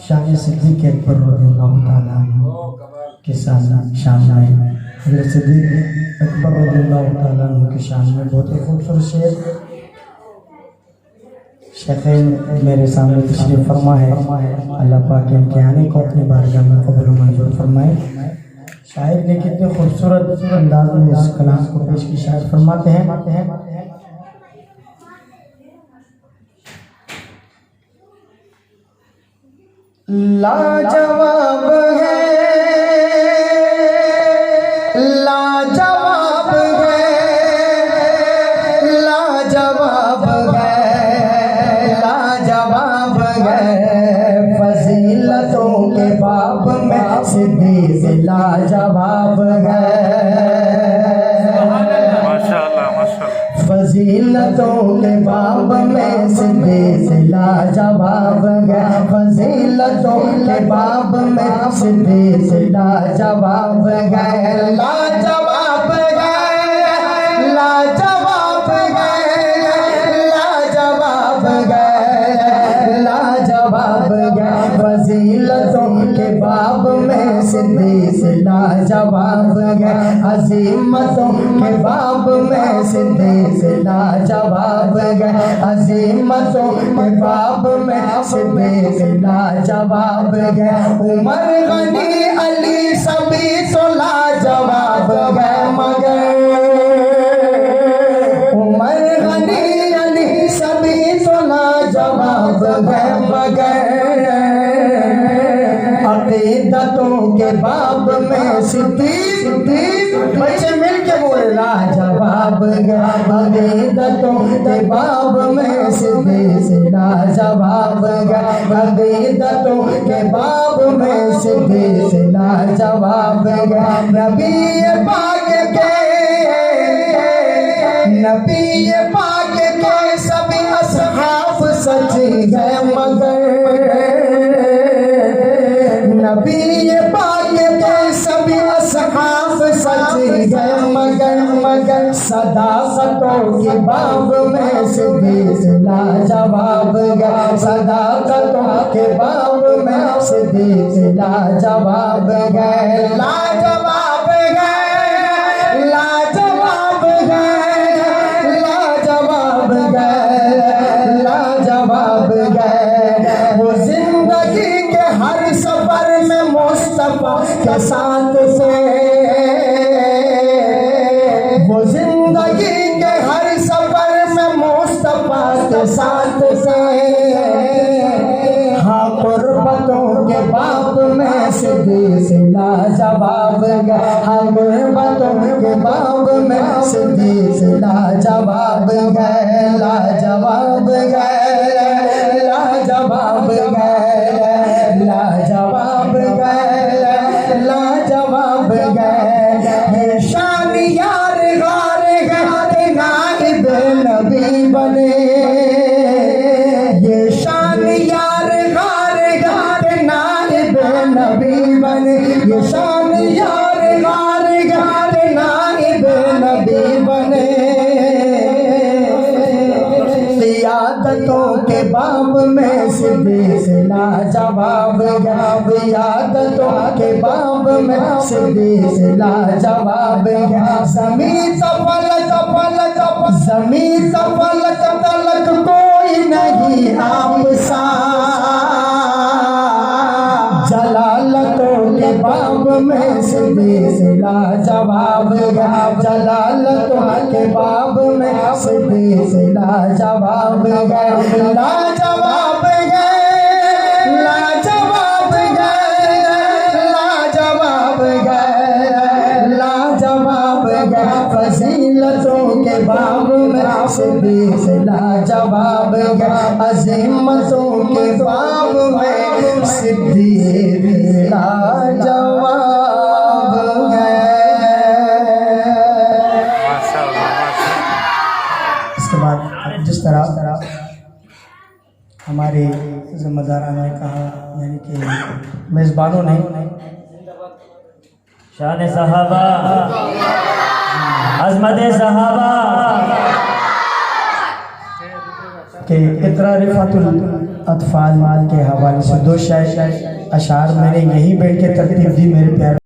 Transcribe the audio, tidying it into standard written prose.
शान सिद्दीक़ अकबर रज़ियल्लाहु ताला अन्हु के साथ शान में हज़रत सिद्दीक़ अकबर रज़ियल्लाहु ताला अन्हु की शान में बहुत ही खूबसूरत शेर शेख़ैन मेरे सामने तशरीफ़ फरमा है। अल्लाह पाक इनके आने को अपनी बारगाह में कबूल मंजूर फरमाए। शायर ने कितने खूबसूरत अंदाज में इस कलाम को पेश की। शायर फरमाते हैं लाजवाब है, लाजवाब है, लाजवाब है, लाजवाब है, फजीलतों के बाब में सिद्दीक़ लाजवाब है। फजीलतों के बाब में सिद्दीक़ लाजवाब है। फजीलतों के बाब में सिद्दीक़ लाजवाब है। लाजवाब है, लाजवाब है, लाजवाब है, लाजवाब है, फजीलतों के बाब में सिद्दीक़ लाजवाब है। अज़ीमतों के बाब में सिद्दीक़ लाजवाब है। अज़ीमतों के बाब में सिद्दीक़ लाजवाब है। उमर गनी अली सभी तो लाजवाब है, मगर उमर गनी अली सभी तो लाजवाब है, मगर अक़ीदतों के बाब में सिद्दीक़ बच्चे मिल के बोले लाजवाब है। अक़ीदतों के बाब में सिद्दीक़ लाजवाब है। अक़ीदतों के बाब में सिद्दीक़ लाजवाब है। नबी पाक के सभी असहाब सच्ची है, मगर नबी पाक के सभी असहाब सच्ची है, मगर सदाकतों के बाब में सिद्दीक़ लाजवाब है। सदाकतों के बाब में सिद्दीक़ लाजवाब है। लाजवाब है, लाजवाब है, लाजवाब है, लाजवाब है, वो जिंदगी के हर सफर में मुस्तफा के साथ से, वो जिंदगी के हर सफर में मुस्तफा के साथ से, हाँ कुर्बतों के बाब में सिद्दीक़ लाजवाब है। हाँ कुर्बतों के बाब में सिद्दीक़ लाजवाब है। लाजवाब है, लाजवाब है, लाजवाब है, लाजवाब है, शान यार गार है, नाइब नबी बने, ये शान यार गार है, नाइब नबी बने, ये शान यार गार है, नाइब नबी बने। क़ियादतों के बाब में सिद्दीक़ लाजवाब है। क़ियादतों के बाब में सिद्दीक़ लाजवाब है। ज़मीन सफल तलक कोई नहीं आप सा, जलालतों के बाब में सिद्दीक़ लाजवाब है। जलालतों के बाब में सिद्दीक़ लाजवाब है। लाजवाब है, लाजवाब है, लाजवाब है, लाजवाब है, फजीलतों के बाब में सिद्दीक़ लाजवाब है। अज़ीमतों के बाब में सिद्दीक़ लाजवाब है। इसके बाद जिस तरह हमारे ज़िम्मेदारों ने कहा, यानी कि मेज़बानों ने शान सहाबा, अज़मत सहाबा, कि इकरा रिफ़ातुल अतफ़ाल के हवाले से दो शायर अशार मैंने यही बैठ के तरतीब दी मेरे प्यारे